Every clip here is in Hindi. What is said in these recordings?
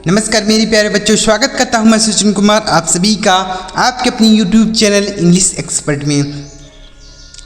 नमस्कार मेरे प्यारे बच्चों, स्वागत करता हूं मैं सचिन कुमार आप सभी का आपके अपनी YouTube चैनल इंग्लिश एक्सपर्ट में।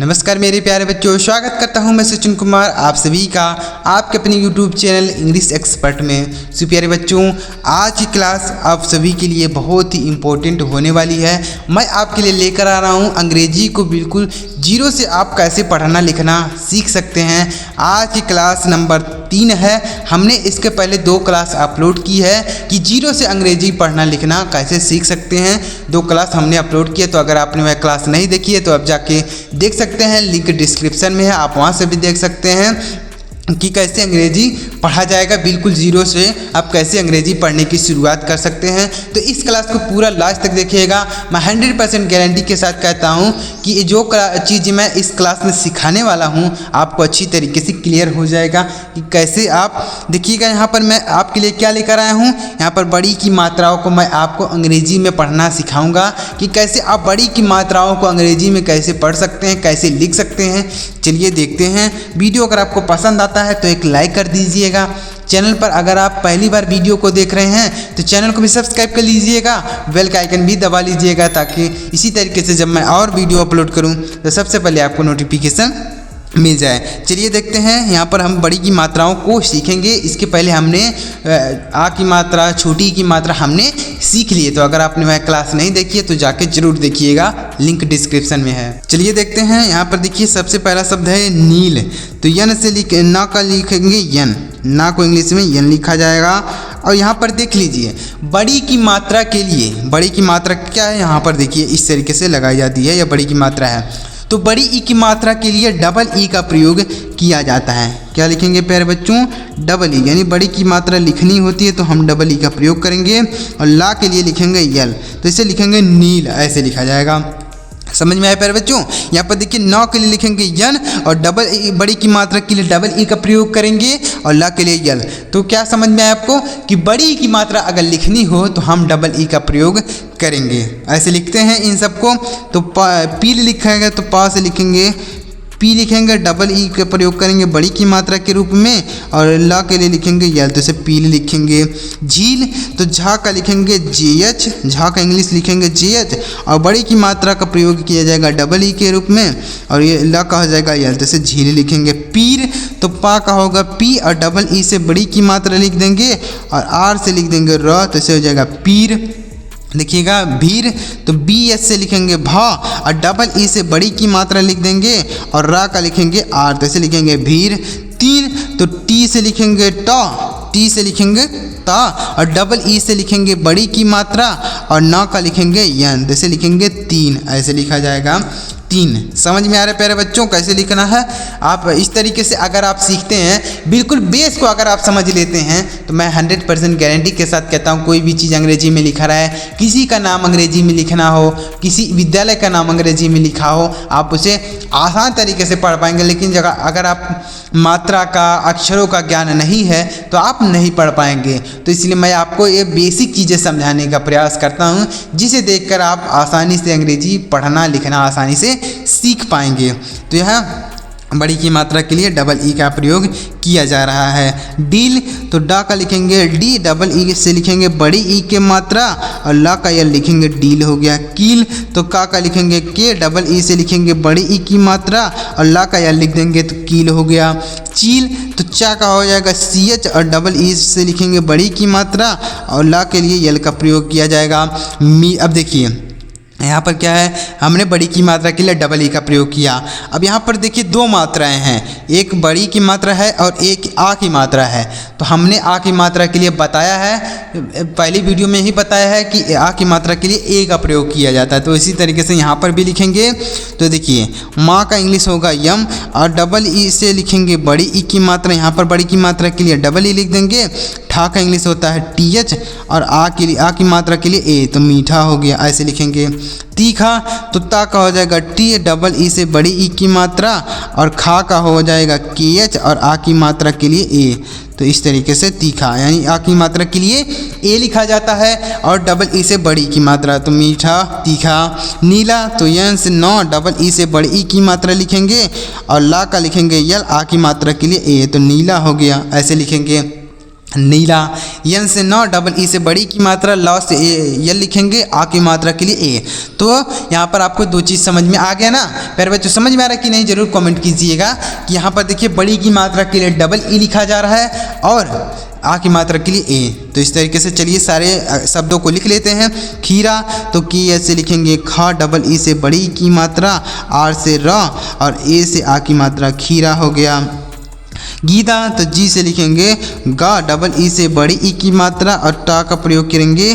नमस्कार मेरे प्यारे बच्चों, स्वागत करता हूं मैं सचिन कुमार आप सभी का आपके अपने YouTube चैनल इंग्लिश एक्सपर्ट में। सो प्यारे बच्चों, आज की क्लास आप सभी के लिए बहुत ही इम्पोर्टेंट होने वाली है। मैं आपके लिए लेकर आ रहा हूं अंग्रेजी को बिल्कुल जीरो से आप कैसे पढ़ना लिखना सीख सकते हैं। आज की क्लास नंबर 3 है। हमने इसके पहले 2 क्लास अपलोड की है कि जीरो से अंग्रेजी पढ़ना लिखना कैसे सीख सकते हैं। 2 क्लास हमने अपलोड किए, तो अगर आपने वह क्लास नहीं देखी है तो आप जाके देख सकते हैं, लिंक डिस्क्रिप्शन में है, आप वहां से भी देख सकते हैं कि कैसे अंग्रेजी पढ़ा जाएगा। बिल्कुल जीरो से आप कैसे अंग्रेजी पढ़ने की शुरुआत कर सकते हैं। तो इस क्लास को पूरा लास्ट तक देखिएगा। मैं 100% गारंटी के साथ कहता हूं कि ये जो चीज़ मैं इस क्लास में सिखाने वाला हूं आपको अच्छी तरीके से क्लियर हो जाएगा कि कैसे आप देखिएगा। यहाँ पर मैं आपके लिए क्या लेकर आया हूँ, यहाँ पर बड़ी की मात्राओं को मैं आपको अंग्रेजी में पढ़ना सिखाऊँगा कि कैसे आप बड़ी की मात्राओं को अंग्रेजी में कैसे पढ़ सकते हैं, कैसे लिख सकते हैं। चलिए देखते हैं। वीडियो अगर आपको पसंद आता है तो एक लाइक कर दीजिएगा। चैनल पर अगर आप पहली बार वीडियो को देख रहे हैं तो चैनल को भी सब्सक्राइब कर लीजिएगा, बेल का आइकन भी दबा लीजिएगा, ताकि इसी तरीके से जब मैं और वीडियो अपलोड करूं तो सबसे पहले आपको नोटिफिकेशन मिल जाए। चलिए देखते हैं। यहाँ पर हम बड़ी की मात्राओं को सीखेंगे। इसके पहले हमने आ की मात्रा, छोटी की मात्रा हमने सीख लिए। तो अगर आपने वह क्लास नहीं देखी है तो जाके जरूर देखिएगा, लिंक डिस्क्रिप्शन में है। चलिए देखते हैं। यहाँ पर देखिए सबसे पहला शब्द है नील। तो यन से ना का लिखेंगे यन, ना को इंग्लिश में यन लिखा जाएगा। और यहाँ पर देख लीजिए बड़ी की मात्रा के लिए, बड़ी की मात्रा क्या है, यहाँ पर देखिए इस तरीके से लगाई जाती है, यह बड़ी की मात्रा है। तो बड़ी ई की मात्रा के लिए डबल ई का प्रयोग किया जाता है। क्या लिखेंगे प्यारे बच्चों, डबल ई, यानी बड़ी की मात्रा लिखनी होती है तो हम डबल ई का प्रयोग करेंगे। और ला के लिए लिखेंगे यल, तो इसे लिखेंगे नील, ऐसे लिखा जाएगा। समझ में आया प्यारे बच्चों। यहाँ पर देखिए नौ के लिए लिखेंगे यन, और डबल बड़ी की मात्रा के लिए डबल ई का प्रयोग करेंगे, और ला के लिए यल। तो क्या समझ में आया आपको कि बड़ी की मात्रा अगर लिखनी हो तो हम डबल ई का प्रयोग करेंगे। ऐसे लिखते हैं इन सबको। तो पी लिखा है तो पा से लिखेंगे पी, लिखेंगे डबल ई का प्रयोग करेंगे बड़ी की मात्रा के रूप में, और ला के लिए लिखेंगे यल, तो इसे पील लिखेंगे। झील, तो झा का लिखेंगे जेएच, झा का इंग्लिश लिखेंगे जेएच, और बड़ी की मात्रा का प्रयोग किया जाएगा डबल ई के रूप में, और ये ला का हो जाएगा यल, तो इसे झील लिखेंगे। पीर, तो पा का होगा पी, और डबल ई से बड़ी की मात्रा लिख देंगे, और आर से लिख देंगे र, तो इसे हो जाएगा पीर। देखिएगा भीर, तो बी एस से लिखेंगे भा, और डबल ई से बड़ी की मात्रा लिख देंगे, और रा का लिखेंगे आर, तो ऐसे लिखेंगे भीर। तीन, तो टी से लिखेंगे टा, टी से लिखेंगे ता, और डबल ई से लिखेंगे बड़ी की मात्रा, और ना का लिखेंगे यन, तो ऐसे लिखेंगे तीन, ऐसे लिखा जाएगा 3। समझ में आ रहा है प्यारे बच्चों कैसे लिखना है। आप इस तरीके से अगर आप सीखते हैं, बिल्कुल बेस को अगर आप समझ लेते हैं, तो मैं 100% गारंटी के साथ कहता हूँ कोई भी चीज़ अंग्रेजी में लिखा रहा है, किसी का नाम अंग्रेजी में लिखना हो, किसी विद्यालय का नाम अंग्रेजी में लिखा हो, आप उसे आसान तरीके से पढ़ पाएंगे। लेकिन अगर आप मात्रा का, अक्षरों का ज्ञान नहीं है तो आप नहीं पढ़ पाएंगे। तो इसलिए मैं आपको ये बेसिक चीज़ें समझाने का प्रयास करता हूँ, जिसे देखकर आप आसानी से अंग्रेजी पढ़ना लिखना आसानी से सीख पाएंगे। तो यह बड़ी की मात्रा के लिए डबल ई का प्रयोग किया जा रहा है। डील, तो डा का लिखेंगे डी, डबल ई से लिखेंगे बड़ी ई के मात्रा, और ला का यल लिखेंगे डील हो गया। कील, तो का लिखेंगे के, डबल ई से लिखेंगे बड़ी ई की मात्रा, और ला का यल लिख देंगे तो कील हो गया। चील, तो चा का हो जाएगा सी एच, और डबल ई से लिखेंगे बड़ी की मात्रा, और ला के लिए यल का प्रयोग किया जाएगा। मी, अब देखिए यहाँ पर क्या है, हमने बड़ी की मात्रा के लिए डबल ई का प्रयोग किया। अब यहाँ पर देखिए 2 मात्राएं हैं, एक बड़ी की मात्रा है और एक आ की मात्रा है। तो हमने आ की मात्रा के लिए बताया है, पहली वीडियो में ही बताया है कि आ की मात्रा के लिए ए का प्रयोग किया जाता है। तो इसी तरीके से यहाँ पर भी लिखेंगे। तो देखिए माँ का इंग्लिश होगा यम, और डबल ई से लिखेंगे बड़ी ई की मात्रा, यहाँ पर बड़ी की मात्रा के लिए डबल ई लिख देंगे। ठा का इंग्लिश होता है टी एच, और आ की मात्रा के लिए ए, तो मीठा हो गया, ऐसे लिखेंगे। तीखा, तो ता का हो जाएगा टी, डबल ई से बड़ी ई की मात्रा, और खा का हो जाएगा के एच, और आ की मात्रा के लिए ए। तो इस तरीके से तीखा, यानी आ की मात्रा के लिए ए लिखा जाता है, और डबल ई से बड़ी की मात्रा, तो मीठा तीखा। नीला, तो यन से नौ, डबल ई से बड़ी ई की मात्रा लिखेंगे, और ला का लिखेंगे यल, आ की मात्रा के लिए ए, तो नीला हो गया, ऐसे लिखेंगे। नीला। यन से नौ, डबल ई से बड़ी की मात्रा, लौ से यल लिखेंगे, आ की मात्रा के लिए ए। तो यहाँ पर आपको दो चीज़ समझ में आ गया ना प्यारे बच्चों, समझ में आ रहा है कि नहीं जरूर कमेंट कीजिएगा कि यहाँ पर देखिए बड़ी की मात्रा के लिए डबल ई लिखा जा रहा है और आ की मात्रा के लिए ए। तो इस तरीके से चलिए सारे शब्दों को लिख लेते हैं। खीरा तो की ऐसे लिखेंगे खा, डबल ई से बड़ी की मात्रा, आर से र और ए से आ की मात्रा, खीरा हो गया। गीता तो जी से लिखेंगे गा, डबल ई से बड़ी ई की मात्रा और टा का प्रयोग करेंगे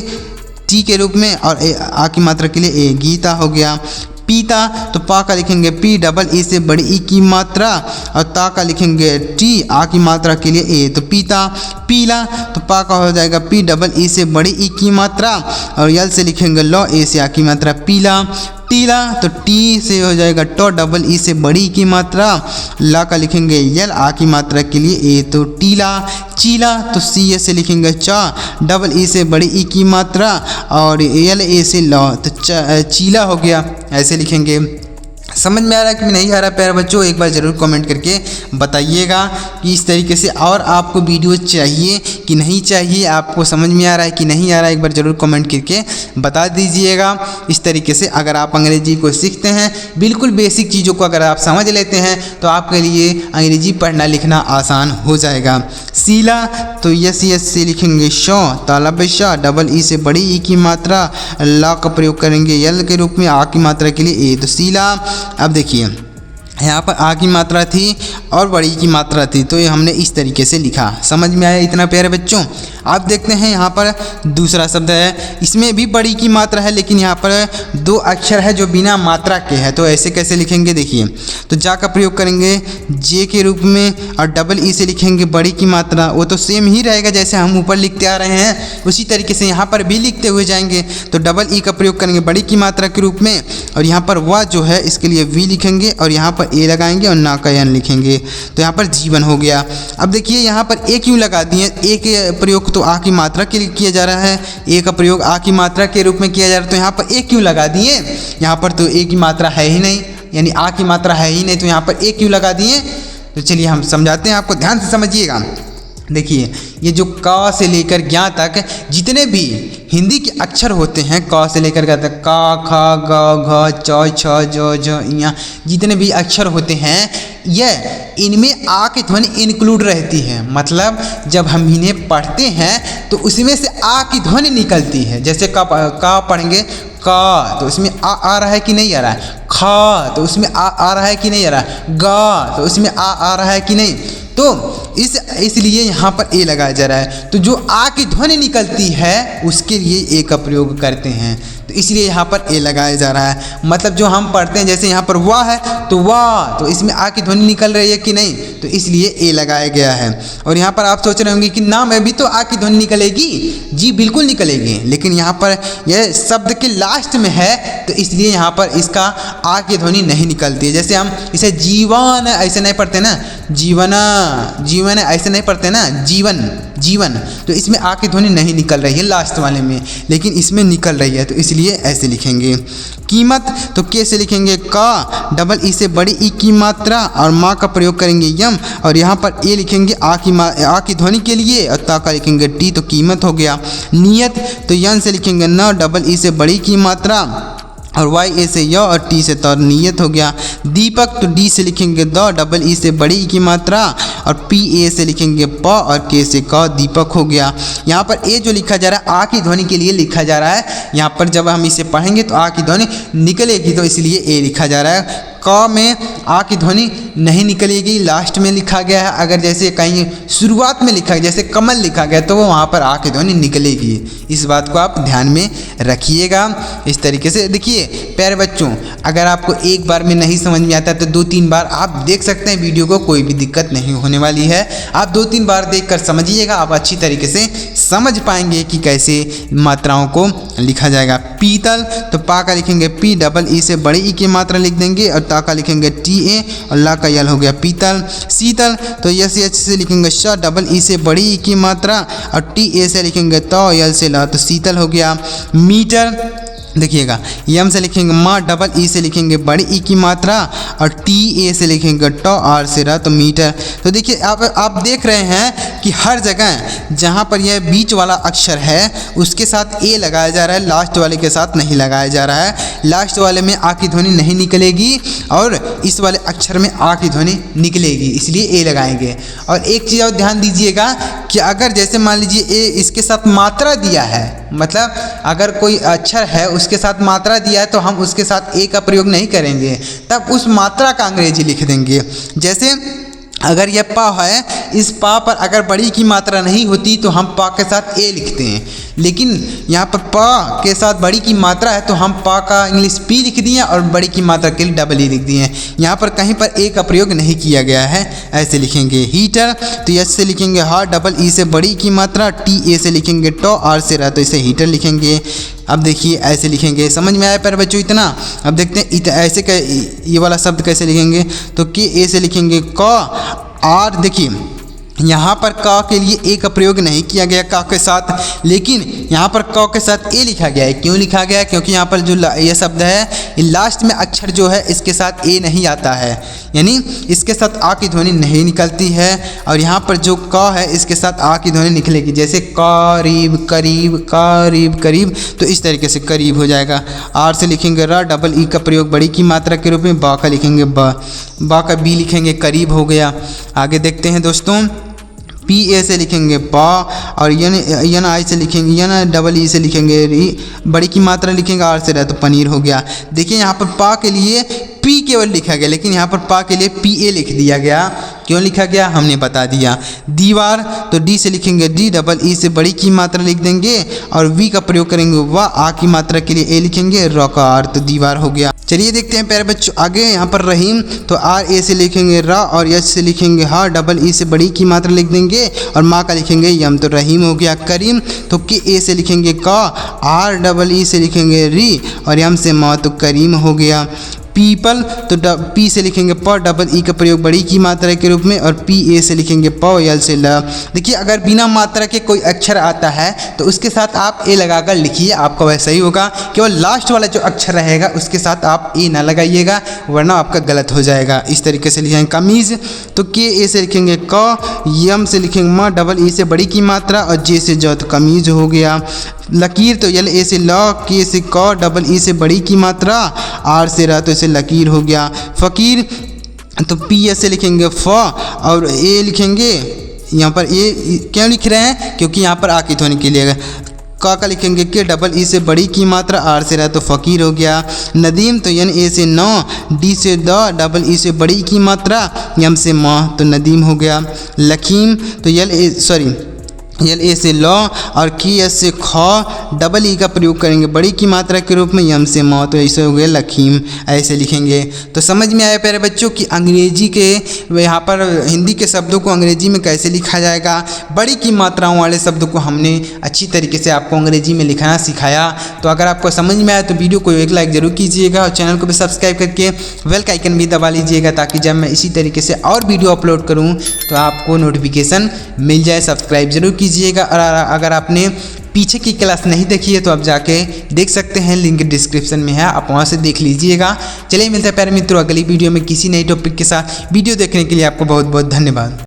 टी के रूप में और आ की मात्रा के लिए ए, गीता हो गया। पीता तो पा का लिखेंगे पी, डबल ई से बड़ी ई की मात्रा और ता का लिखेंगे टी, आ की मात्रा के लिए ए, तो पीता। पीला तो पा का हो जाएगा पी, डबल ई से बड़ी ई की मात्रा और यल से लिखेंगे लो, ए से आ की मात्रा, पीला। टीला तो टी से हो जाएगा टो, डबल ई से बड़ी की मात्रा, ला का लिखेंगे यल, आ की मात्रा के लिए ए, तो टीला। चीला तो सी से लिखेंगे चा, डबल ई से बड़ी ई की मात्रा और यल ए से ला, तो चीला हो गया, ऐसे लिखेंगे। समझ में आ रहा है कि नहीं आ रहा प्यारे बच्चों, एक बार ज़रूर कमेंट करके बताइएगा कि इस तरीके से और आपको वीडियो चाहिए कि नहीं चाहिए, आपको समझ में आ रहा है कि नहीं आ रहा है, एक बार ज़रूर कमेंट करके बता दीजिएगा। इस तरीके से अगर आप अंग्रेजी को सीखते हैं, बिल्कुल बेसिक चीज़ों को अगर आप समझ लेते हैं तो आपके लिए अंग्रेजी पढ़ना लिखना आसान हो जाएगा। सीला तो यस से लिखेंगे शो, तालब शाह, डबल ई से बड़ी ई की मात्रा, ला का प्रयोग करेंगे यल के रूप में, आ की मात्रा के लिए ए, तो सीला। अब देखिए यहाँ पर आ की मात्रा थी और बड़ी की मात्रा थी, तो ये हमने इस तरीके से लिखा। समझ में आया इतना प्यारे बच्चों? आप देखते हैं यहाँ पर दूसरा शब्द है, इसमें भी बड़ी की मात्रा है लेकिन यहाँ पर दो अक्षर है जो बिना मात्रा के है, तो ऐसे कैसे लिखेंगे देखिए। तो जा का प्रयोग करेंगे जे के रूप में और डबल ई से लिखेंगे बड़ी की मात्रा, वो तो सेम ही रहेगा जैसे हम ऊपर लिखते आ रहे हैं उसी तरीके से यहाँ पर भी लिखते हुए जाएंगे। तो डबल ई का प्रयोग करेंगे बड़ी की मात्रा के रूप में और यहाँ पर वह जो है इसके लिए वी लिखेंगे और यहाँ पर ए लगाएंगे और ना का यन लिखेंगे, तो यहाँ पर जीवन हो गया। अब देखिए यहाँ पर ए क्यों लगा दिए, ए के प्रयोग तो आ की मात्रा के लिए किया जा रहा है, ए का प्रयोग आ की मात्रा के रूप में किया जा रहा है, तो यहाँ पर ए क्यों लगा दिए? यहाँ पर तो ए की मात्रा है ही नहीं, यानी आ की मात्रा है ही नहीं, तो यहाँ पर ए क्यों लगा दिए? तो चलिए हम समझाते हैं, आपको ध्यान से समझिएगा। देखिए ये जो क से लेकर ज्ञ तक जितने भी हिंदी के अक्षर होते हैं, क से लेकर ग तक, क ख ग घ च छ ज झ ञ, जितने भी अक्षर होते हैं यह इनमें आ की ध्वनि इंक्लूड रहती है। मतलब जब हम इन्हें पढ़ते हैं तो उसमें से आ की ध्वनि निकलती है। जैसे का पढ़ेंगे का तो उसमें आ रहा है कि नहीं आ रहा है, खा तो उसमें आ रहा है कि नहीं आ रहा है, गा तो उसमें आ रहा है कि नहीं, तो इसलिए यहाँ पर ए लगाया जा रहा है। तो जो आ की ध्वनि निकलती है उसके लिए ए का प्रयोग करते हैं, तो इसलिए यहाँ पर ए लगाया जा रहा है। मतलब जो हम पढ़ते हैं जैसे यहाँ पर वाह है तो वाह, तो इसमें आ की ध्वनि निकल रही है कि नहीं, तो इसलिए ए लगाया गया है। और यहाँ पर आप सोच रहे होंगे कि ना में भी तो आ की ध्वनि निकलेगी, जी बिल्कुल निकलेगी, लेकिन यहाँ पर यह शब्द के लास्ट में है तो इसलिए यहाँ पर इसका आ की ध्वनि नहीं निकलती है। जैसे हम इसे जीवन ऐसे नहीं पढ़ते ना, जीवना जीवन ऐसे नहीं पढ़ते ना, जीवन जीवन, तो इसमें आ की ध्वनि नहीं निकल रही है लास्ट वाले में, लेकिन इसमें निकल रही है, तो इसलिए ऐसे लिखेंगे। कीमत तो के से लिखेंगे का, डबल ई से बड़ी ई की मात्रा और माँ का प्रयोग करेंगे यम और यहाँ पर ए लिखेंगे आ की ध्वनि के लिए और ता का लिखेंगे टी, तो कीमत हो गया। नियत तो यन से लिखेंगे न, डबल ई से बड़ी की मात्रा और वाई ए से य और टी से तो नियत हो गया। दीपक तो डी से लिखेंगे द, डबल ई से बड़ी ई की मात्रा और पी ए से लिखेंगे प और के से क, दीपक हो गया। यहाँ पर ए जो लिखा जा रहा है आ की ध्वनि के लिए लिखा जा रहा है, यहाँ पर जब हम इसे पढ़ेंगे तो आ की ध्वनि निकलेगी, तो इसलिए ए लिखा जा रहा है। क में आ की ध्वनि नहीं निकलेगी, लास्ट में लिखा गया है। अगर जैसे कहीं शुरुआत में लिखा गया जैसे कमल लिखा गया तो वो वहाँ पर आ की ध्वनि निकलेगी, इस बात को आप ध्यान में रखिएगा। इस तरीके से देखिए प्यारे बच्चों, अगर आपको एक बार में नहीं समझ में आता तो 2-3 बार आप देख सकते हैं वीडियो को, कोई भी दिक्कत नहीं होने वाली है। आप 2-3 बार देखकर समझिएगा, आप अच्छी तरीके से समझ पाएंगे कि कैसे मात्राओं को लिखा जाएगा। पीतल तो पा का लिखेंगे पी, डबल ई से बड़ी ई की मात्रा लिख देंगे और ता का लिखेंगे टी ए और ला का यल हो गया पीतल। शीतल तो यस एच से लिखेंगे श, डबल ई से बड़ी ई की मात्रा और टी ए से लिखेंगे तो यल से ला, तो शीतल हो गया। मीटर देखिएगा यम से लिखेंगे माँ, डबल ई से लिखेंगे बड़ी ई की मात्रा, और टी ए से लिखेंगे ट, आर से र, तो मीटर। तो देखिए आप देख रहे हैं कि हर जगह जहाँ पर यह बीच वाला अक्षर है उसके साथ ए लगाया जा रहा है, लास्ट वाले के साथ नहीं लगाया जा रहा है। लास्ट वाले में आ की ध्वनि नहीं निकलेगी और इस वाले अक्षर में आ की ध्वनि निकलेगी, इसलिए ए लगाएंगे। और एक चीज़ और ध्यान दीजिएगा कि अगर जैसे मान लीजिए ए इसके साथ मात्रा दिया है, मतलब अगर कोई अक्षर है उसके साथ मात्रा दिया है तो हम उसके साथ ए का प्रयोग नहीं करेंगे, तब उस मात्रा का अंग्रेजी लिख देंगे। जैसे अगर यह पा है, इस पा पर अगर बड़ी की मात्रा नहीं होती तो हम पा के साथ ए लिखते हैं, लेकिन यहाँ पर पा के साथ बड़ी की मात्रा है तो हम पा का इंग्लिश पी लिख दिए और बड़ी की मात्रा के लिए डबल ई लिख दिए। यहाँ पर कहीं पर ए का प्रयोग नहीं किया गया है। ऐसे लिखेंगे हीटर, तो यस से लिखेंगे हार, डबल ई से बड़ी की मात्रा, टी ए से लिखेंगे टो, आर से रहा तो इसे हीटर लिखेंगे। अब देखिए ऐसे लिखेंगे, समझ में आया प्यारे बच्चों इतना। अब देखते हैं ऐसे ये वाला शब्द कैसे लिखेंगे। तो के ए से लिखेंगे क, आर, देखिए यहाँ पर क के लिए ए का प्रयोग नहीं किया गया क के साथ, लेकिन यहाँ पर क के साथ ए लिखा गया है। क्यों लिखा गया है? क्योंकि यहाँ पर जो ये शब्द है, ये लास्ट में अक्षर जो है इसके साथ ए नहीं आता है, यानी इसके साथ आ की ध्वनि नहीं निकलती है। और यहाँ पर जो क है इसके साथ आ की ध्वनि निकलेगी, जैसे करीब, करीब, करीब, करीब, तो इस तरीके से करीब हो जाएगा। आर से लिखेंगे र, डबल ई का प्रयोग बड़ी की मात्रा के रूप में, बा का लिखेंगे बा का बी लिखेंगे, करीब हो गया। आगे देखते हैं दोस्तों, पी ए से लिखेंगे पा, और यन आई से लिखेंगे, यन डबल ई से लिखेंगे री, बड़ी की मात्रा लिखेंगे आर से रहा तो पनीर हो गया। देखिए यहाँ पर पा के लिए पी केवल लिखा गया, लेकिन यहाँ पर पा के लिए पी ए लिख दिया गया। क्यों लिखा गया हमने बता दिया। दीवार, तो डी से लिखेंगे डी, डबल ई से बड़ी की मात्रा लिख देंगे, और वी का प्रयोग करेंगे व, आ की मात्रा के लिए ए लिखेंगे, र का आर, तो दीवार हो गया। चलिए देखते हैं प्यारे बच्चों आगे। यहाँ पर रहीम, तो आर ए से लिखेंगे रा, और यश से लिखेंगे हा, डबल ई से बड़ी की मात्रा लिख देंगे, और माँ का लिखेंगे यम, तो रहीम हो गया। करीम, तो के ए से लिखेंगे का, आर डबल ई से लिखेंगे री, और यम से माँ, तो करीम हो गया। पीपल, तो पी से लिखेंगे प, डबल ई का प्रयोग बड़ी की मात्रा के रूप में, और पी ए से लिखेंगे प, यल से ल। देखिए अगर बिना मात्रा के कोई अक्षर आता है तो उसके साथ आप ए लगाकर लिखिए, आपका वैसा ही होगा। केवल लास्ट वाला जो अक्षर रहेगा उसके साथ आप ए ना लगाइएगा, वरना आपका गलत हो जाएगा। इस तरीके से लिखेंगे। कमीज़, तो के ए से लिखेंगे क, यम से लिखेंगे म, डबल ई से बड़ी की मात्रा, और जे से ज, तो कमीज हो गया। लकीर, तो यल ए से ल, के से क, डबल ई से बड़ी की मात्रा, आर से रहा तो इसे लकीर हो गया। फ़कीर, तो पी एस से लिखेंगे फ, और ए लिखेंगे, यहाँ पर ए क्यों लिख रहे हैं? क्योंकि यहाँ पर आ की ध्वनि के लिए। का लिखेंगे के, डबल ई से बड़ी की मात्रा, आर से रहा तो फ़कीर हो गया। नदीम, तो यन ए से न, डी से द, डबल ई से बड़ी की मात्रा, यम से म, तो नदीम हो गया। लकीम, तो यल ए से लॉ, और की एस से ख, डबल ई का प्रयोग करेंगे बड़ी की मात्रा के रूप में, यम से म, तो ऐसे हो गया लकीम। ऐसे लिखेंगे। तो समझ में आया प्यारे बच्चों कि अंग्रेजी के यहाँ पर हिंदी के शब्दों को अंग्रेजी में कैसे लिखा जाएगा। बड़ी की मात्राओं वाले शब्दों को हमने अच्छी तरीके से आपको अंग्रेजी में लिखना सिखाया। तो अगर आपको समझ में आया तो वीडियो को एक लाइक ज़रूर कीजिएगा, और चैनल को भी सब्सक्राइब करके बेल का आइकन भी दबा लीजिएगा, ताकि जब मैं इसी तरीके से और वीडियो अपलोड करूँ तो आपको नोटिफिकेशन मिल जाए। सब्सक्राइब जरूर कीजिएगा। और अगर आपने पीछे की क्लास नहीं देखी है तो आप जाके देख सकते हैं, लिंक डिस्क्रिप्शन में है, आप वहां से देख लीजिएगा। चलिए मिलते हैं प्यारे मित्रों अगली वीडियो में किसी नई टॉपिक के साथ। वीडियो देखने के लिए आपको बहुत बहुत धन्यवाद।